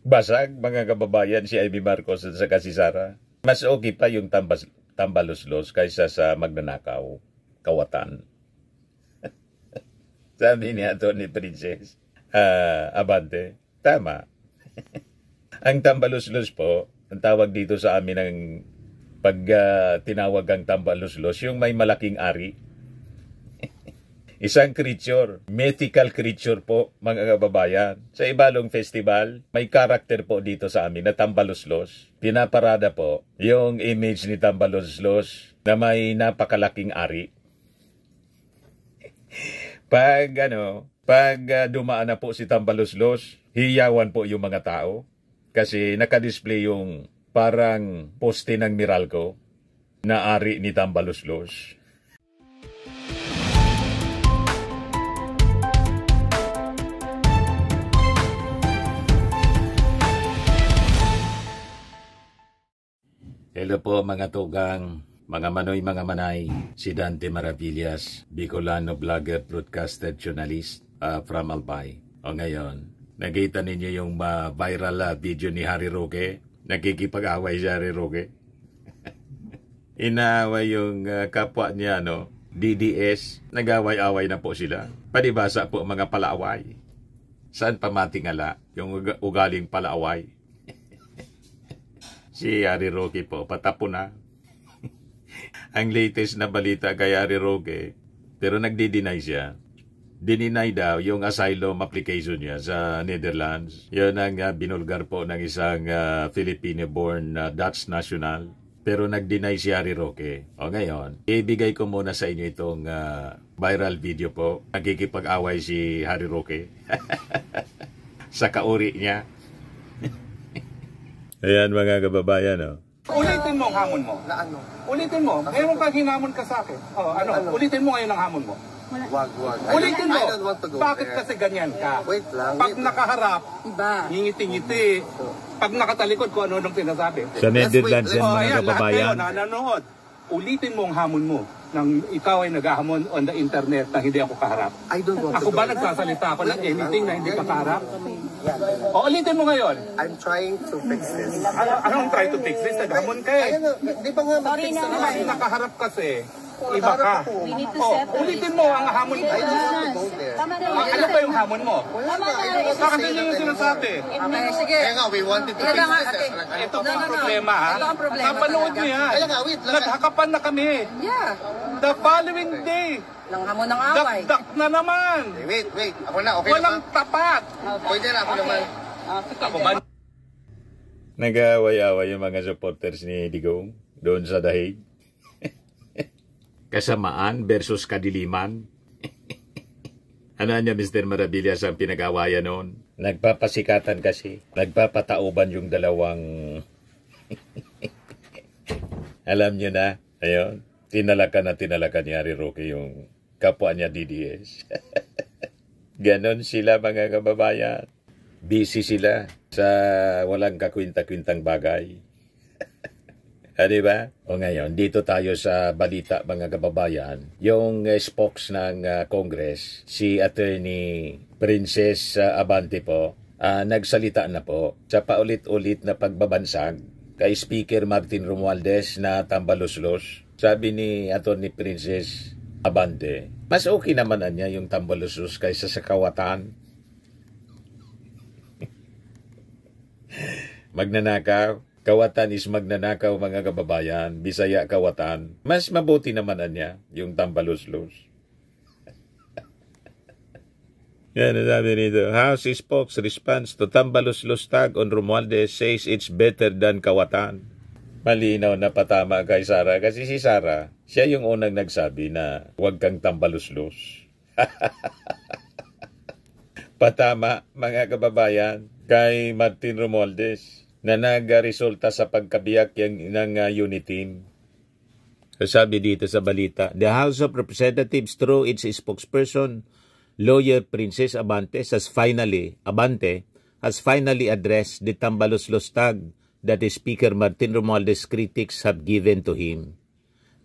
Basag, mga kababayan, si Amy Marcos at saka si Sara. Mas okay pa yung tambaluslos kaysa sa magnanakaw, kawatan. Sabi niya to ni Princess Abante, tama. Ang tambaluslos po, ang tawag dito sa amin ng pag tinawag ang tambaluslos, yung may malaking ari. Isang creature, mythical creature po, mga kababayan. Sa Ibalong Festival, may karakter po dito sa amin na tambaluslos. Pinaparada po yung image ni tambaluslos na may napakalaking ari. Pag dumaan na po si tambaluslos, hiyawan po yung mga tao. Kasi nakadisplay yung parang poste ng Meralco na ari ni tambaluslos. Hello po mga tugang, mga manoy, mga manay, si Dante Maravillas, Bicolano vlogger, broadcaster, journalist from Albay. O ngayon, nakita ninyo yung viral video ni Harry Roque, nakikipag-away si Harry Roque. Inaaway yung kapwa niya, DDS, nag-away-away na po sila. Palibasa po mga palaaway. Saan pa matingala yung ugaling palaaway? Si Harry Roque po, patapo na. Ang latest na balita kay Harry Roque, pero nagdi-deny siya. Dininay daw yung asylum application niya sa Netherlands. Yun ang binulgar po ng isang Filipino-born Dutch national. Pero nag-deny si Harry Roque. O ngayon, ibigay ko muna sa inyo itong viral video po. Nagkikipag-away si Harry Roque. Sa kauri niya. Ayan mga kababayan, Ulitin mo ang hamon mo. Na ano? Ulitin mo. Ngayon pag hinamon ka sa akin. Ulitin mo ngayon ang hamon mo. Wag. Ulitin mo. I don't want to go Bakit there. kasi ganyan ka? Wait lang. Pag nakaharap, Iba. ngingiti-ngiti. Pag nakatalikod, kung ano nung sinasabi. Sa Netherlands yan mga Ayan, lahat kababayan. kayo na nanonood. Ulitin mo ang hamon mo nang ikaw ay naghahamon on the internet na hindi ako kaharap. I don't want Ako to go ba there. nagsasalita ako ng anything na hindi ka kaharap? O ulitin mo ngayon. I'm trying to fix this. Anong try to fix this? Naghamon ka eh. Di ba nga mag-fix na nga? Kasi nakaharap kasi, iba ka. We need to Oh, separate. ulitin mo ang hamon mo. I don't want to go there. Tama na Ano ba yung hamon mo? Wala na. I don't want to Bakit say yun yung that. sinasabi? Okay, sige. Kaya nga, we wanted to Kaya fix nga, this. okay. Ito po ang problema ha. Ito ang problema Napanood talaga. niyo yan. Kaya nga, wait lang. Naghakapan na kami. Yeah. The following day, Nang hamon ng away. dakdak na naman. Wait. Ako na, okay na Walang ba? tapat. Pwede na, ako naman. Ako ba? Nag-away-away yung mga supporters ni Digong doon sa Dahig. Kasamaan versus kadiliman. Ano niya, Mr. Maravillas, ang pinag-awayan noon? Nagpapasikatan kasi. Nagpapatauban yung dalawang... Alam niyo na, ayun, tinalakan ni Harry Roque yung kapwa niya DDS. Ganon sila mga kababayan. Busy sila sa walang kakwinta-kwintang bagay. Diba? O ngayon, dito tayo sa balita mga kababayan. Yung spokes ng Congress, si Attorney Princess Abante po, nagsalita na po sa paulit-ulit na pagbabansag kay Speaker Martin Romualdez na tambaluslos. Sabi ni Attorney Princess Abante, mas okay naman niya yung tambaluslos kaysa sa kawatan. Magnanakaw. Kawatan is magnanakaw mga kababayan. Bisaya kawatan. Mas mabuti naman niya yung tambaluslos. Yan ang sabi nito. House spokes response to tambaluslos tag on Romualdez says it's better than kawatan. Malinaw na patama kay Sara. Kasi si Sara, siya yung unang nagsabi na huwag kang tambaluslos. Patama mga kababayan kay Martin Romualdez na nag-resulta sa pagkabiyak ng unit team. Sabi dito sa balita, the House of Representatives through its spokesperson, lawyer Princess Abante has finally addressed the tambaluslos tag that the Speaker Martin Romualdez critics have given to him.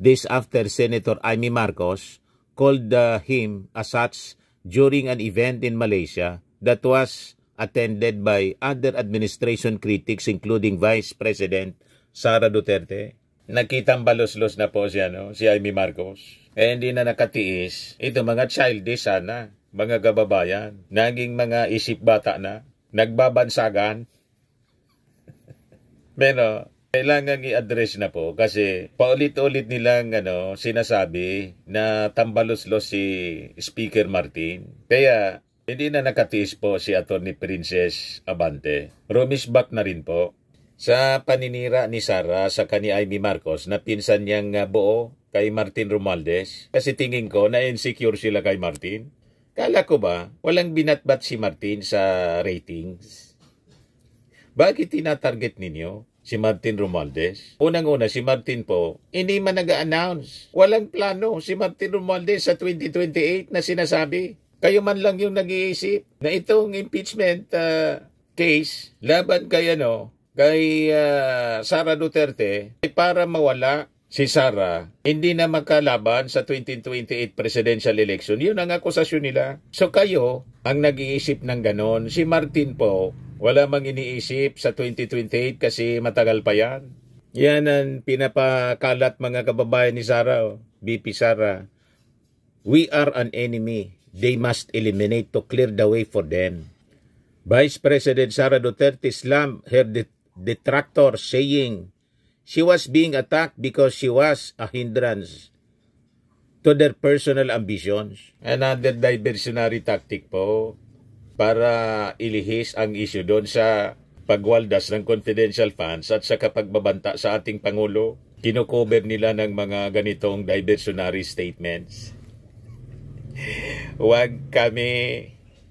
This after Senator Amy Marcos called him as such during an event in Malaysia that was attended by other administration critics including Vice President Sara Duterte. Nakitang balos-los na po siya, no? Si Amy Marcos. Hindi na nakatiis. Ito mga childish sana, mga kababayan. Naging mga isip bata na. Nagbabansagan. Pero kailangan i-address na po kasi paulit-ulit nilang sinasabi na tambalos-los si Speaker Martin. Kaya hindi na nakatiis po si Atty. Princess Abante. Rumisback na rin po sa paninira ni Sara sa kani Amy Marcos na pinsan niyang buo kay Martin Romualdez. Kasi tingin ko na insecure sila kay Martin. Kala ko ba walang binatbat si Martin sa ratings? Bakit tinatarget ninyo si Martin Romualdez? Unang-una, si Martin po, hindi man nag-a-announce. Walang plano si Martin Romualdez sa 2028 na sinasabi. Kayo man lang yung nag-iisip na itong impeachment case laban kay Sara Duterte ay para mawala si Sara, hindi na makalaban sa 2028 presidential election. Yun ang akusasyon nila. So kayo ang nag-iisip ng ganon. Si Martin po, wala mang iniisip sa 2028 kasi matagal pa yan. Yan ang pinapakalat mga kababayan ni Sara, BP Sara. We are an enemy. They must eliminate to clear the way for them. Vice President Sara Duterte slammed her detractor saying she was being attacked because she was a hindrance to their personal ambitions. Another diversionary tactic po para ilihis ang issue doon sa pagwaldas ng confidential funds at sa kapagbabanta sa ating Pangulo. Kinocover nila ng mga ganitong diversionary statements. Huwag kami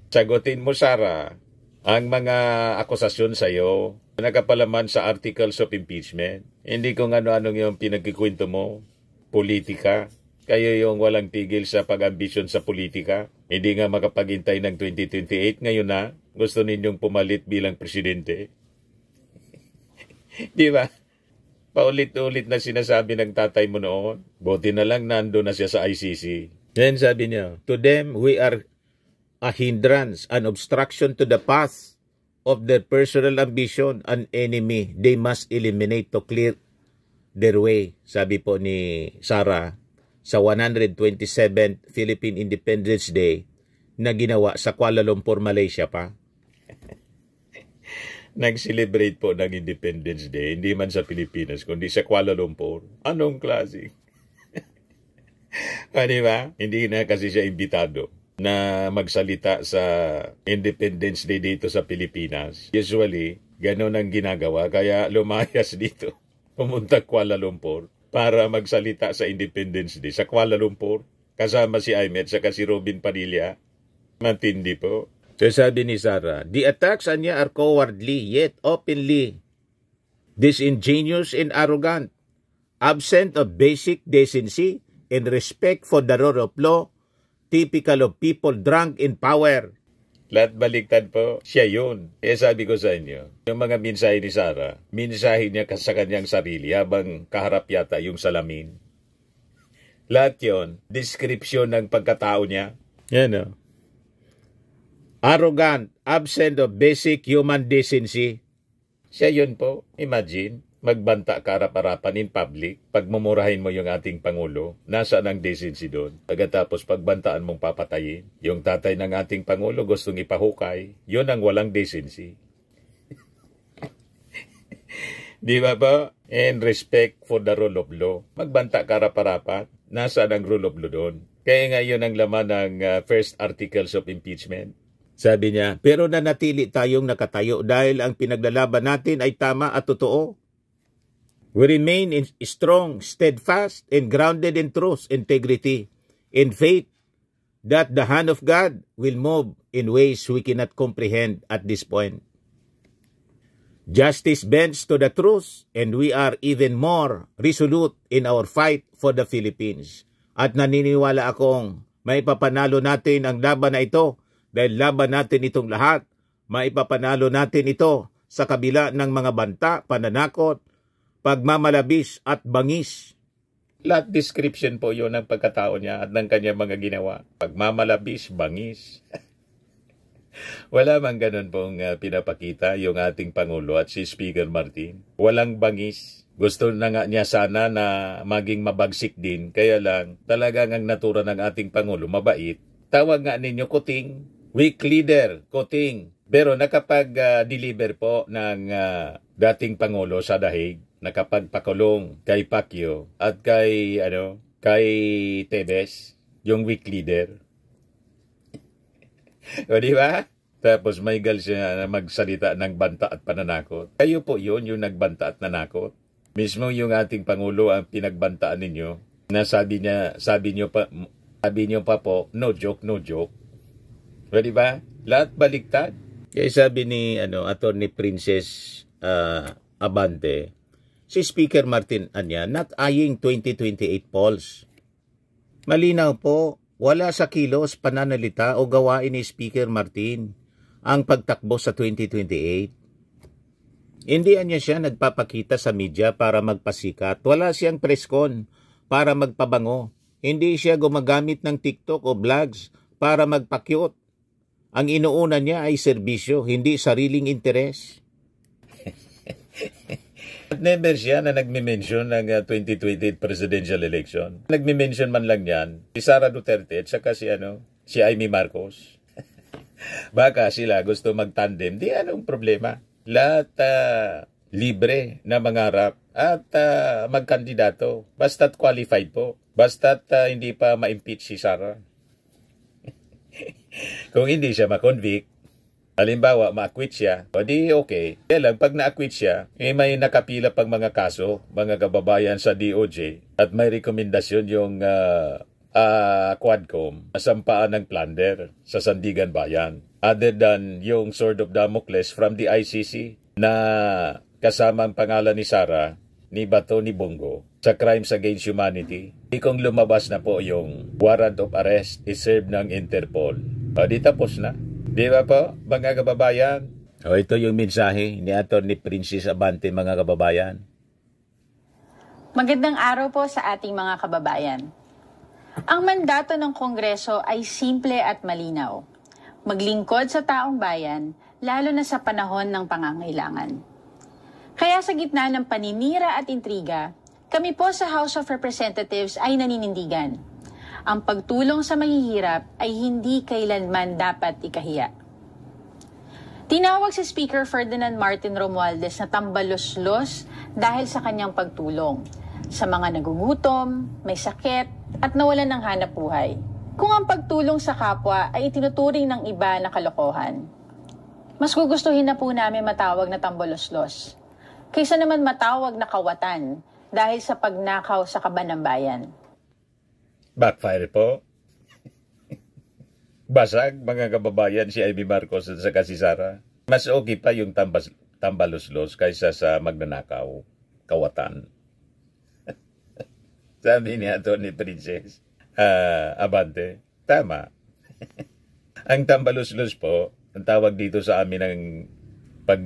sagutin mo, Sara, ang mga akusasyon sa iyo nakapalaman sa articles of impeachment. Hindi kung ano-anong yung pinagkikwento mo, politika. Kayo yung walang tigil sa pag-ambisyon sa politika. Hindi nga makapaghintay ng 2028. Ngayon na, gusto ninyong pumalit bilang presidente. Di ba? Paulit-ulit na sinasabi ng tatay mo noon. Buti na lang nando na siya sa ICC. Then sabi niya, to them, we are a hindrance, an obstruction to the path of their personal ambition, an enemy they must eliminate to clear their way. Sabi po ni Sara sa 127th Philippine Independence Day na ginawa sa Kuala Lumpur, Malaysia pa. Nag-celebrate po ng Independence Day, hindi man sa Pilipinas, kundi sa Kuala Lumpur. Anong klase? Diba? Hindi na kasi siya imbitado na magsalita sa Independence Day dito sa Pilipinas. Usually, gano'n ang ginagawa, kaya lumayas dito. Pumunta Kuala Lumpur para magsalita sa Independence Day sa Kuala Lumpur. Kasama si Aymet saka si Robin Padilla. Matindi po. So sabi ni Sara, the attacks on niya are cowardly yet openly disingenuous and arrogant, absent of basic decency and respect for the rule of law, typical of people drunk in power. Lahat baliktad po, siya yun. Sabi ko sa inyo, yung mga mensahe ni Sara, mensahe niya sa kanyang sarili habang kaharap yata yung salamin. Lahat yun, description ng pagkatao niya. Yan o. Arrogant, absent of basic human decency. Siya yun po, imagine. Magbanta karap-harapan in public, pagmumurahin mo yung ating Pangulo, nasaan ang decency doon? Pagkatapos pagbantaan mong papatayin, yung tatay ng ating Pangulo gustong ipahukay, yun ang walang decency. Di ba ba? And respect for the rule of law. Magbanta karap-harapan, nasaan ang rule of law doon? Kaya nga yun ang laman ng first articles of impeachment. Sabi niya, pero nanatili tayong nakatayo dahil ang pinaglalaban natin ay tama at totoo. We remain strong, steadfast, and grounded in truth, integrity, and faith that the hand of God will move in ways we cannot comprehend at this point. Justice bends to the truth, and we are even more resolute in our fight for the Philippines. At naniniwala akong maipapanalo natin ang laban na ito dahil laban natin itong lahat. Maipapanalo natin ito sa kabila ng mga banta, pananakot, pagmamalabis at bangis. Lahat description po yun ng pagkatao niya at ng kanyang mga ginawa. Pagmamalabis, bangis. Wala mang ganun pong pinapakita yung ating Pangulo at si Speaker Martin. Walang bangis. Gusto na nga niya sana na maging mabagsik din. Kaya lang, talagang ang natura ng ating Pangulo, mabait. Tawag nga ninyo kuting. Weak leader, kuting. Pero nakapag-deliver po ng dating Pangulo sa Dahig, nakapagpakulong kay Pacquiao at kay Tebes, yung weak leader. O di ba? Tapos may gal siya na magsalita ng banta at pananakot. Kayo po yun, yung nagbanta at nanakot. Mismo yung ating Pangulo ang pinagbantaan ninyo na sabi niyo pa po, no joke, no joke. O di ba? Lahat baliktad. Kaya sabi ni Attorney Princess Abante, si Speaker Martin Anya not eyeing 2028 polls. Malinaw po, wala sa kilos, pananalita o gawain ni Speaker Martin ang pagtakbo sa 2028. Hindi niya siya nagpapakita sa media para magpasikat. Wala siyang preskon para magpabango. Hindi siya gumagamit ng TikTok o vlogs para magpakyot. Ang inuuna niya ay serbisyo, hindi sariling interes. Never siya na nagme-mention ng 2028 presidential election. Nagme-mention man lang yan si Sara Duterte at saka si Amy Marcos. Baka sila gusto mag-tandem. Di anong problema. Lahat libre na mangarap at magkandidato. Basta't qualified po. Basta't hindi pa ma-impeach si Sara. Kung hindi siya ma-convict, halimbawa, ma-acquit siya, o di okay. Kaya lang, pag na-acquit siya, may nakapila pang mga kaso, mga kababayan sa DOJ, at may rekomendasyon yung Quadcom, sampaan ng plunder sa Sandigan Bayan. Other than yung Sword of Damocles from the ICC na kasama ang pangalan ni Sara, ni Bato, ni Bongo, sa Crimes Against Humanity. Kung lumabas na po yung warrant of arrest, iserve ng Interpol. O di tapos na. Di ba po, mga kababayan? O ito yung mensahe ni Attorney Princess Abante, mga kababayan. Magandang araw po sa ating mga kababayan. Ang mandato ng Kongreso ay simple at malinaw. Maglingkod sa taong bayan, lalo na sa panahon ng pangangailangan. Kaya sa gitna ng paninira at intriga, kami po sa House of Representatives ay naninindigan. Ang pagtulong sa mahihirap ay hindi kailanman dapat ikahiya. Tinawag si Speaker Ferdinand Martin Romualdez na tambaluslos dahil sa kanyang pagtulong sa mga nagugutom, may sakit at nawalan ng hanap buhay. Kung ang pagtulong sa kapwa ay itinuturing ng iba na kalokohan, mas gugustuhin na po namin matawag na tambaluslos kaysa naman matawag na kawatan dahil sa pagnakaw sa kaban ng bayan. Backfire po. Basag, mga kababayan, si Amy Marcos at saka si Sara. Mas okay pa yung tambaluslos kaysa sa magnanakaw, kawatan. Sabi ni Atty. Princess Abante, tama. Ang tambaluslos po, ang tawag dito sa amin ng pag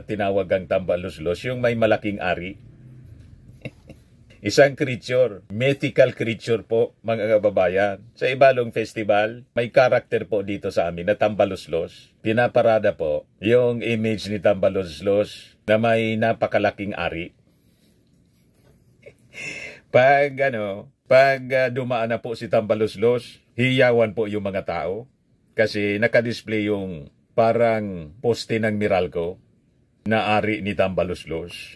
tinawag ang tambaluslos, yung may malaking ari. Isang creature, mythical creature po, mga kababayan. Sa Ibalong Festival, may karakter po dito sa amin na tambaluslos. Pinaparada po yung image ni tambaluslos na may napakalaking ari. Pag dumaan na po si tambaluslos, hiyawan po yung mga tao. Kasi nakadisplay yung parang poste ng Meralco na ari ni tambaluslos.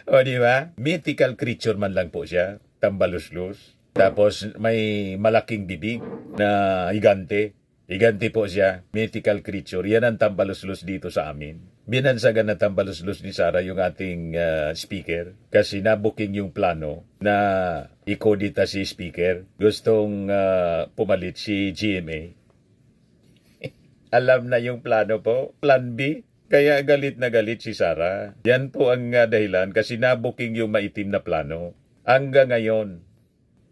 O di ba? Mythical creature man lang po siya, tambaluslos. Tapos may malaking bibig na higante. Higante po siya, mythical creature. Yan ang tambaluslos dito sa amin. Binansagan na tambaluslos ni Sara yung ating speaker kasi nabuking yung plano na ikodita si speaker. Gustong pumalit si GMA. Alam na yung plano po, plan B. Kaya galit na galit si Sara. Yan po ang dahilan kasi nabuking yung maitim na plano. Hanggang ngayon,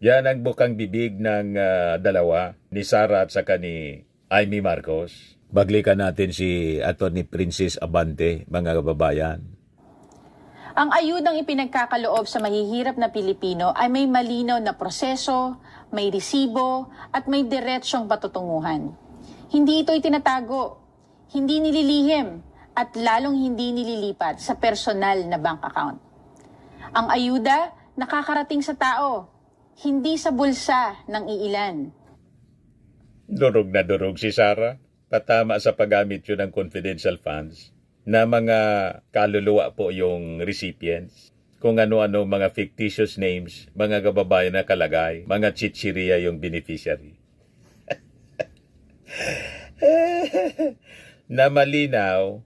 yan ang bukang bibig ng dalawa, ni Sara at saka ni Amy Marcos. Baglikan natin si Atty. Princess Abante, mga kababayan. Ang ayudang ipinagkakaloob sa mahihirap na Pilipino ay may malinaw na proseso, may resibo, at may diretsyong patutunguhan. Hindi ito itinatago, hindi nililihim, at lalong hindi nililipat sa personal na bank account. Ang ayuda nakakarating sa tao, hindi sa bulsa ng iilan. Durog na durog si Sara. Patama sa paggamit yun ng confidential funds na mga kaluluwa po yung recipients. Kung ano-ano mga fictitious names, mga kababayan na kalagay, mga chichiria yung beneficiary. Na malinaw,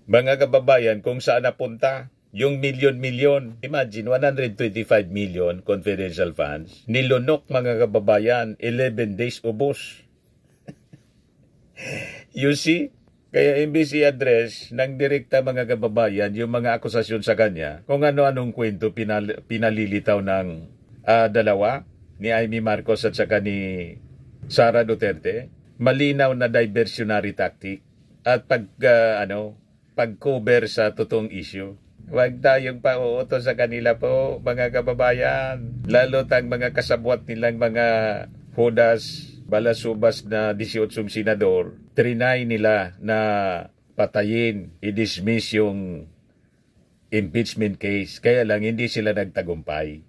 mga kababayan, kung saan napunta yung milyon-milyon. Imagine, 125 million confidential funds. Nilunok mga kababayan, 11 days ubos. You see? Kaya imbis i-address ng direkta mga kababayan yung mga akusasyon sa kanya, kung ano-anong kwento pinalilitaw ng dalawa, ni Amy Marcos at saka ni Sara Duterte, malinaw na diversionary tactic at pag-cover sa totoong issue. Huwag tayong pauuto sa kanila po, mga kababayan. Lalo tang mga kasabwat nilang mga hudas, balasubas na 18 senador, trinay nila na patayin, i-dismiss yung impeachment case. Kaya lang hindi sila nagtagumpay.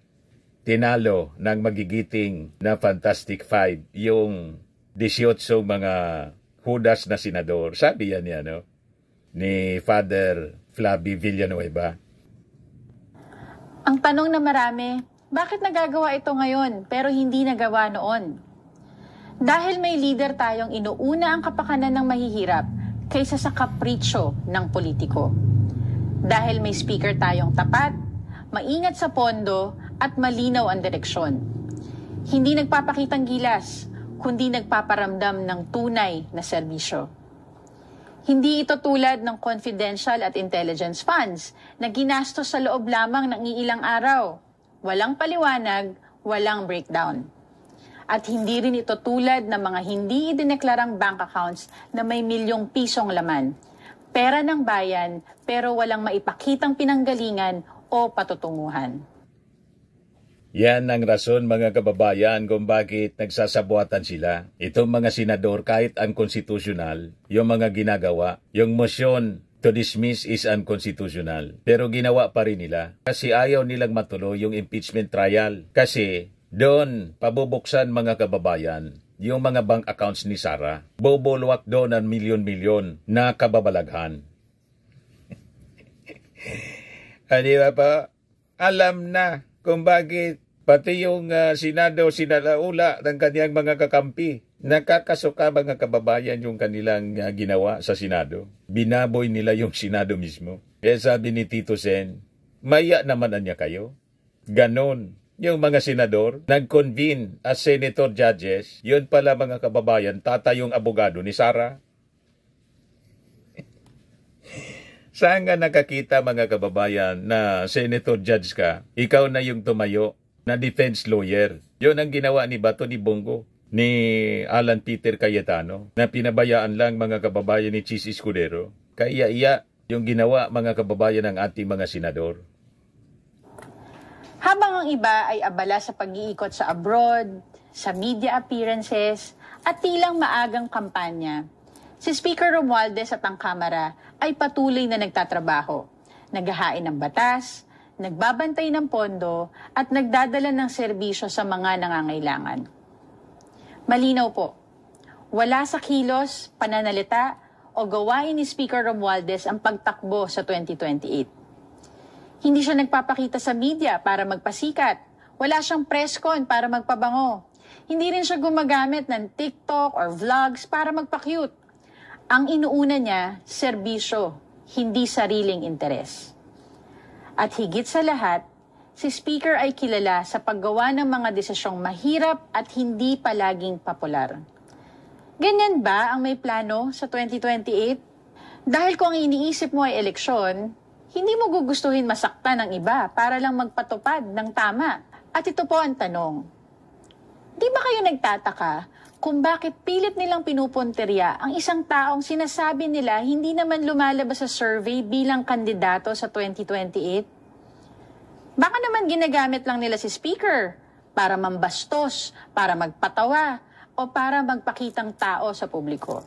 Tinalo ng magigiting na Fantastic Five yung 18 mga hudas na senador. Sabi yan ni Father Flavi Villanueva. Ang tanong na marami, bakit nagagawa ito ngayon pero hindi nagawa noon? Dahil may leader tayong inuuna ang kapakanan ng mahihirap kaysa sa kapritsyo ng politiko. Dahil may speaker tayong tapat, maingat sa pondo at malinaw ang direksyon. Hindi nagpapakitang gilas, kundi nagpaparamdam ng tunay na serbisyo. Hindi ito tulad ng confidential at intelligence funds na ginastos sa loob lamang ng iilang araw. Walang paliwanag, walang breakdown. At hindi rin ito tulad ng mga hindi idineklarang bank accounts na may milyong pisong laman. Pera ng bayan pero walang maipakitang pinanggalingan o patutunguhan. Yan ang rason mga kababayan kung bakit nagsasabuatan sila. Itong mga senador kahit unconstitutional, yung mga ginagawa, yung motion to dismiss is unconstitutional. Pero ginawa pa rin nila kasi ayaw nilang matuloy yung impeachment trial. Kasi doon pabubuksan mga kababayan yung mga bank accounts ni Sara. Bubulwak doon ang milyon-milyon na kababalaghan. Di ba pa? Alam na kung bakit pati yung Senado sinalaula ng kanyang mga kakampi. Nakakasuka mga kababayan yung kanilang ginawa sa Senado. Binaboy nila yung Senado mismo. Kaya sabi ni Tito Sen, maya naman niya kayo. Ganon. Yung mga senador, nag-convene as senator judges, yun pala mga kababayan, tatayong abogado ni Sara. Saan nga nakakita mga kababayan na senator judge ka, ikaw na yung tumayo na defense lawyer. Yun ang ginawa ni Bato ni Bongo, ni Alan Peter Cayetano, na pinabayaan lang mga kababayan ni Chis Escudero. Kaya yung ginawa mga kababayan ng ating mga senador. Habang ang iba ay abala sa pag-iikot sa abroad, sa media appearances, at tilang maagang kampanya, si Speaker Romualdez at ang Kamara ay patuloy na nagtatrabaho, naghahain ng batas, nagbabantay ng pondo, at nagdadala ng serbisyo sa mga nangangailangan. Malinaw po, wala sa kilos, pananalita, o gawain ni Speaker Romualdez ang pagtakbo sa 2028. Hindi siya nagpapakita sa media para magpasikat. Wala siyang press con para magpabango. Hindi rin siya gumagamit ng TikTok or vlogs para magpa-cute. Ang inuuna niya, serbisyo, hindi sariling interes. At higit sa lahat, si Speaker ay kilala sa paggawa ng mga desisyong mahirap at hindi palaging popular. Ganyan ba ang may plano sa 2028? Dahil kung ang iniisip mo ay eleksyon, hindi mo gugustuhin masaktan ng iba para lang magpatupad ng tama. At ito po ang tanong. Di ba kayo nagtataka kung bakit pilit nilang pinupunterya ang isang taong sinasabi nila hindi naman lumalabas sa survey bilang kandidato sa 2028? Baka naman ginagamit lang nila si Speaker Para mambastos, para magpatawa, o para magpakitang tao sa publiko?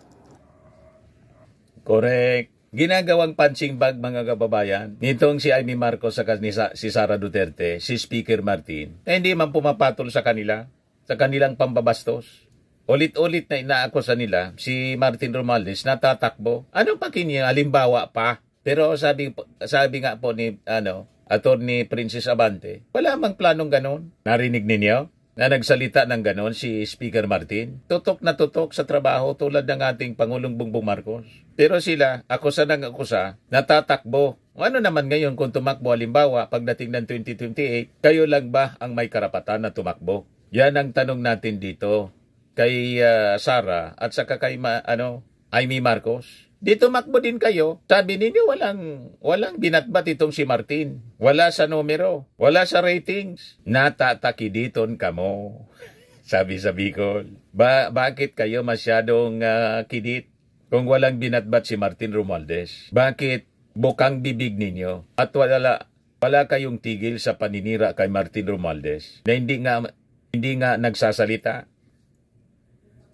Correct. Ginagawang punching bag, mga kababayan. Nitong si Amy Marcos sa si Sara Duterte, si Speaker Martin, hindi man pumapatol sa kanila, sa kanilang pambabastos. Ulit-ulit na inaakusa nila, si Martin Romualdez natatakbo. Anong pakinya? Halimbawa pa. Pero sabi nga po ni Attorney Princess Abante, wala mang planong ganon. Narinig ninyo na nagsalita ng ganon si Speaker Martin? Tutok na tutok sa trabaho tulad ng ating Pangulong Bongbong Marcos. Pero sila, akusa ng akusa, natatakbo. Ano naman ngayon kung tumakbo, halimbawa, pagdating ng 2028, kayo lang ba ang may karapatan na tumakbo? Yan ang tanong natin dito kay Sara at saka kay Amy Marcos. Di tumakbo din kayo. Sabi ninyo walang binatbat itong si Martin. Wala sa numero, wala sa ratings. Natatakiditon kamo. Sabi sa Bicol. Bakit kayo masyadong kidit? Kung walang binatbat si Martin Romualdez, bakit bukang bibig ninyo at wala kayong tigil sa paninira kay Martin Romualdez na hindi nga nagsasalita?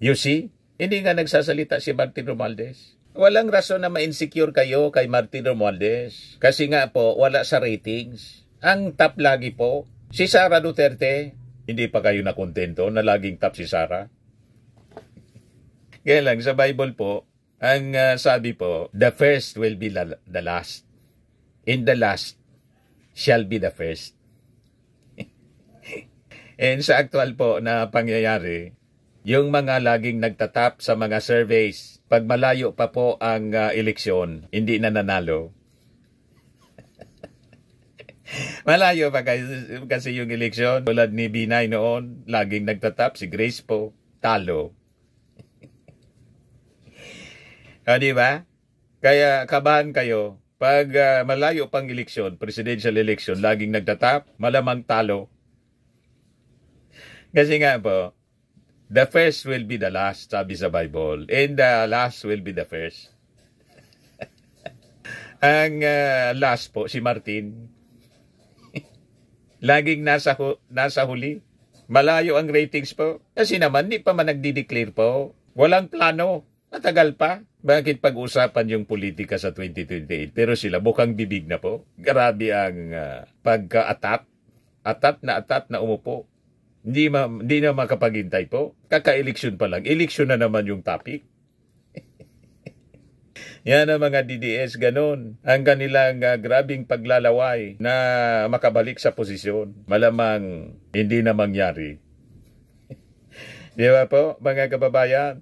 You see? Hindi nga nagsasalita si Martin Romualdez. Walang rason na ma-insecure kayo kay Martin Romualdez kasi nga po wala sa ratings. Ang top lagi po si Sara Duterte. Hindi pa kayo nakontento na laging top si Sara? Kaya lang sa Bible po, ang sabi po, the first will be the last. In the last shall be the first. And sa actual po na pangyayari, yung mga laging nagtatap sa mga surveys, pag malayo pa po ang eleksyon, hindi na nanalo. Malayo pa kasi yung eleksyon. Tulad ni Binay noon, laging nagtatap, si Grace po, talo. Di ba? Kaya kabahan kayo, pag malayo pang eleksyon, presidential election, laging nagtatap, malamang talo. Kasi nga po, the first will be the last, sabi sa Bible, and the last will be the first. Ang last po, si Martin, laging nasa huli. Malayo ang ratings po. Kasi naman, di pa man nagdi-declare po. Walang plano. Matagal pa. Bakit pag-usapan yung politika sa 2028? Pero sila bukang bibig na po. Grabe ang pagka-atat. Atat na umupo. Hindi na makapaghintay po. Kaka-eleksyon pa lang. Eleksyon na naman yung topic. Yan ang mga DDS, ganun. Ang kanilang grabing paglalaway na makabalik sa posisyon. Malamang hindi na mangyari. Di ba po, mga kababayan?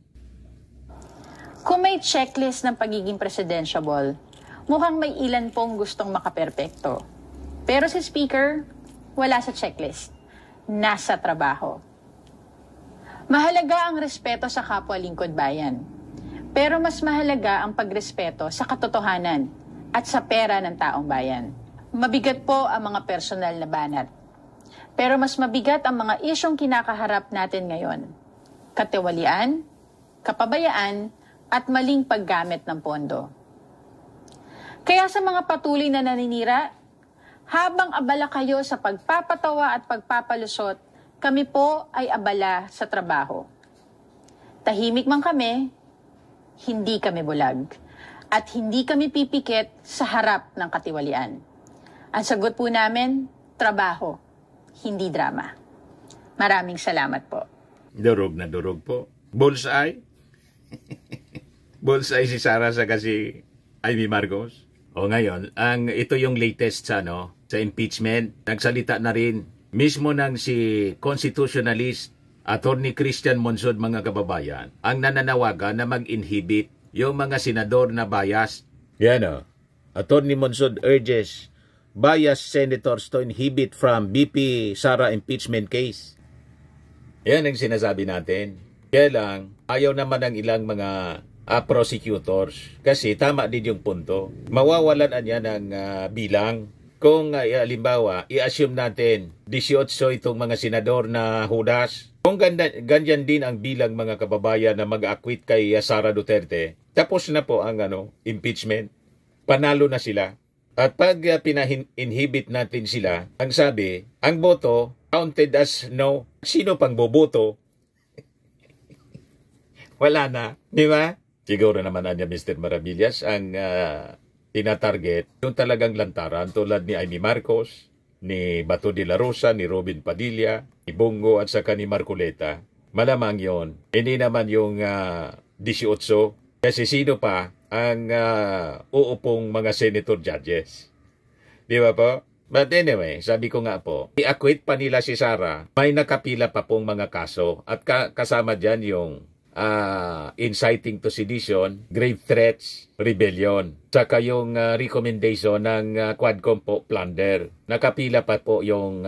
Kung may checklist ng pagiging presidentiable, mukhang may ilan pong gustong makaperpekto. Pero si Speaker, wala sa checklist. Nasa trabaho. Mahalaga ang respeto sa kapwa lingkod bayan. Pero mas mahalaga ang pagrespeto sa katotohanan at sa pera ng taong bayan. Mabigat po ang mga personal na banat. Pero mas mabigat ang mga isyong kinakaharap natin ngayon. Katiwalian, kapabayaan, at maling paggamit ng pondo. Kaya sa mga patuloy na naninira, habang abala kayo sa pagpapatawa at pagpapalusot, kami po ay abala sa trabaho. Tahimik man kami, hindi kami bulag. At hindi kami pipikit sa harap ng katiwalian. Ang sagot po namin, trabaho, hindi drama. Maraming salamat po. Durog na durog po. Bullseye? Bullseye si Sara sa kasi Amy Marcos. O ngayon, ito yung latest sa impeachment. Nagsalita na rin mismo ng si constitutionalist Attorney Christian Monsod, mga kababayan, ang nananawagan na mag-inhibit yung mga senador na biased. Yan Attorney Monsod urges biased senators to inhibit from BP Sara impeachment case. Yan ang sinasabi natin. Kaya lang, ayaw naman ng ilang mga prosecutors. Kasi tama din yung punto. Mawawalan niya ng bilang. Kung halimbawa, i-assume natin 18 itong mga senador na hudas. Kung ganyan din ang bilang, mga kababayan, na mag-acquit kay Sara Duterte, tapos na po ang impeachment. Panalo na sila. At pag pina-inhibit natin sila, ang sabi, ang boto counted as no. Sino pang boboto? Wala na, di ba? Siguro naman niya Mr. Maravillas ang tinatarget yung talagang lantaran tulad ni Amy Marcos, ni Bato de la Rosa, ni Robin Padilla, ni Bongo at saka ni Marcoleta. Malamang yon. Hindi naman yung 18 kasi sino pa ang uupong mga senator judges. Di ba po? But anyway, sabi ko nga po, i-acquit pa nila si Sara, may nakapila pa pong mga kaso at kasama dyan yung inciting to sedition, grave threats, rebellion. Saka yung recommendation ng Quadcom po, plunder. Nakapila pa po yung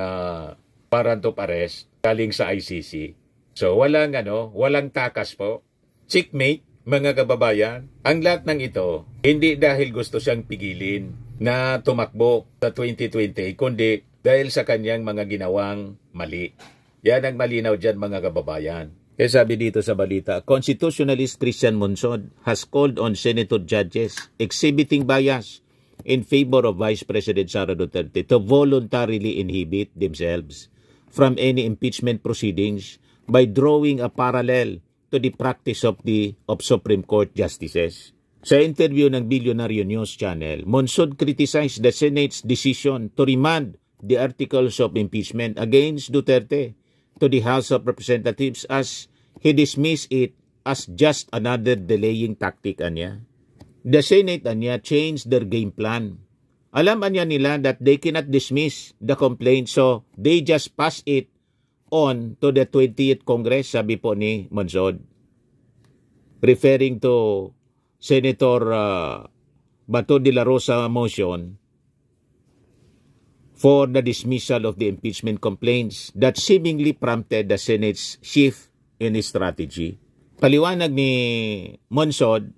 warrant of arrest galing sa ICC. So walang takas po. Checkmate, mga kababayan. Ang lahat ng ito, hindi dahil gusto siyang pigilin na tumakbo sa 2020, kundi dahil sa kanyang mga ginawang mali. Yan ang malinaw dyan, mga kababayan. Kaya sabi dito sa balita, Constitutionalist Christian Monsod has called on Senator judges exhibiting bias in favor of Vice President Sara Duterte to voluntarily inhibit themselves from any impeachment proceedings by drawing a parallel to the practice of Supreme Court justices. Sa interview ng Billionaire News Channel, Monsod criticized the Senate's decision to remand the articles of impeachment against Duterte to the House of Representatives as he dismissed it as just another delaying tactic, anya. The Senate, anya, changed their game plan. Alam anya nila that they cannot dismiss the complaint, so they just pass it on to the 20th Congress, sabi po ni Monsod. Referring to Senator Bato de la Rosa motion for the dismissal of the impeachment complaints that seemingly prompted the Senate's shift in its strategy. Paliwanag ni Monsod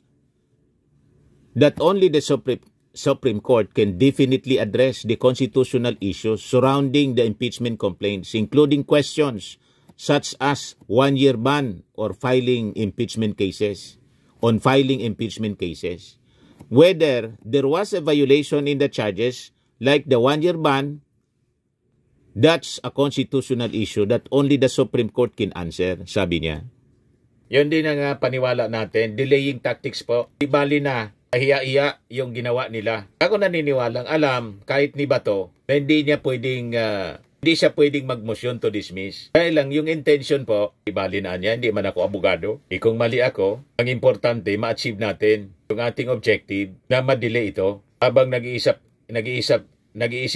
that only the Supreme Court can definitely address the constitutional issues surrounding the impeachment complaints, including questions such as one-year ban or filing impeachment cases. Whether there was a violation in the charges like the one-year ban, that's a constitutional issue that only the Supreme Court can answer, sabi niya. Yun din ang paniwala natin, delaying tactics po. Ibali na, kahiya-iya yung ginawa nila. Ako naniniwalang alam, kahit ni Bato, na hindi siya pwedeng mag-motion to dismiss. Dahil lang yung intention po, ibali na niya, hindi man ako abogado. Kung mali ako, ang importante, ma-achieve natin yung ating objective na ma-delay ito habang nag-iisip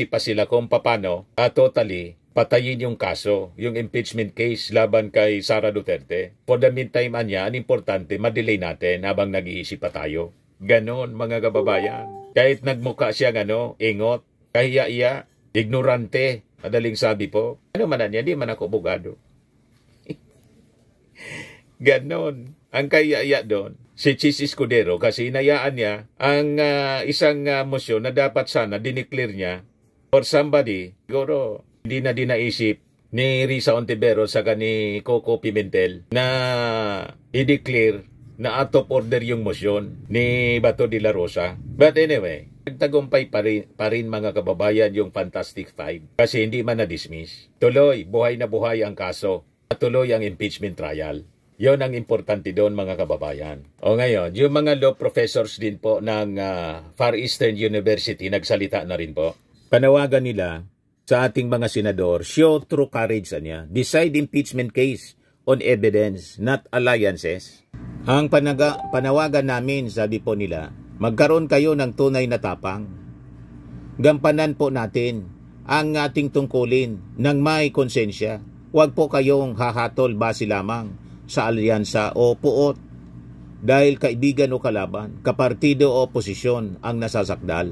pa sila kung paano totally patayin yung kaso, yung impeachment case laban kay Sara Duterte. For the meantime, anya, ang importante, ma-delay natin habang nag-iisip pa tayo. Ganon, mga kababayan. Kahit nagmukha siya ingot, kahiya-iya, ignorante, madaling sabi po, ano man niya, di man ako abogado. Ganon. Ang kaya doon, si Chis Escudero, kasi inayaan niya ang isang motion na dapat sana dineclare niya for somebody, siguro hindi na dinaisip ni Risa Ontiveros sa ni Coco Pimentel na i-declare na out of order yung motion ni Bato de la Rosa. But anyway, nagtagumpay pa rin mga kababayan yung Fantastic Five kasi hindi man na-dismiss. Tuloy, buhay na buhay ang kaso at tuloy ang impeachment trial. Yon ang importante doon mga kababayan. O ngayon, yung mga law professors din po ng Far Eastern University nagsalita na rin po. Panawagan nila sa ating mga senador, show true courage niya. Decide impeachment case on evidence, not alliances. Ang panawagan namin, sabi po nila, magkaroon kayo ng tunay na tapang. Gampanan po natin ang ating tungkulin ng may konsensya. Huwag po kayong hahatol base lamang sa alyansa o puot dahil kaibigan o kalaban, kapartido o oposisyon ang nasasakdal.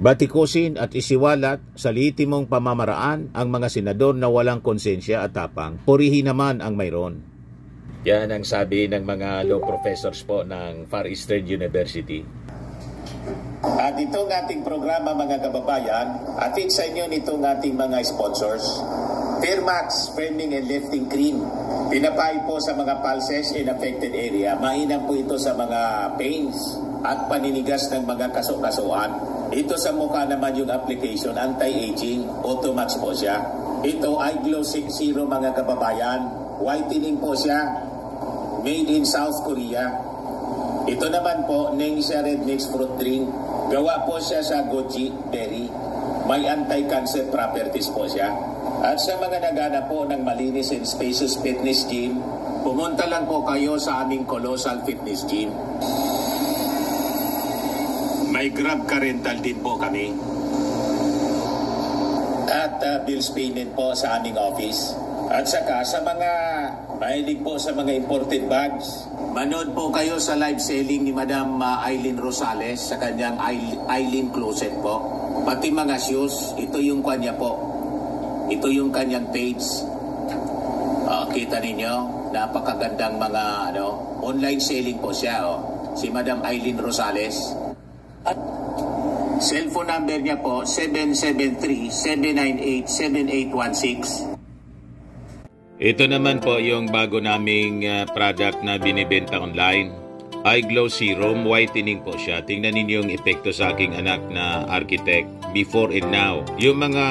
Batikusin at isiwalat sa lehitimong pamamaraan ang mga senador na walang konsensya at tapang. Purihin naman ang mayroon. Yan ang sabi ng mga law professors po ng Far Eastern University. At itong ating programa mga kababayan, atid sa inyo nitong ating mga sponsors. Fairmax Framing and Lifting Cream. Pinapay po sa mga pulses in affected area. Mainam po ito sa mga pains, at paninigas ng mga kaso-kasuan. Ito sa mukha naman yung application, anti-aging, Automax po siya. Ito ay Glow Zero mga kababayan. Whitening po siya. Made in South Korea. Ito naman po, Ningxia Red Mix Fruit Drink. Gawa po siya sa goji berry. May anti-cancer properties po siya. At sa mga nagana po ng malinis and spacious fitness gym, pumunta lang po kayo sa aming Colossal Fitness Gym. May Grab car rental din po kami. At bills payment po sa aming office. At saka sa mga mahilig po sa mga imported bags, manood po kayo sa live selling ni Madam Aileen Rosales sa kanyang Aileen Closet po. Pati mga shoes, ito yung kanya po. Ito yung kanyang page. Kita ninyo, napakagandang mga online selling po siya. Si Madam Aileen Rosales. At cellphone number niya po, 773-798-7816. Ito naman po yung bago naming product na binibenta online. Eye Glow Serum, whitening po siya. Tingnan ninyo yung epekto sa aking anak na architect before and now. Yung mga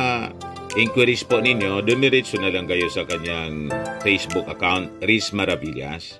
inquiries po ninyo, dumiretso na lang kayo sa kanyang Facebook account, Riz Maravillas.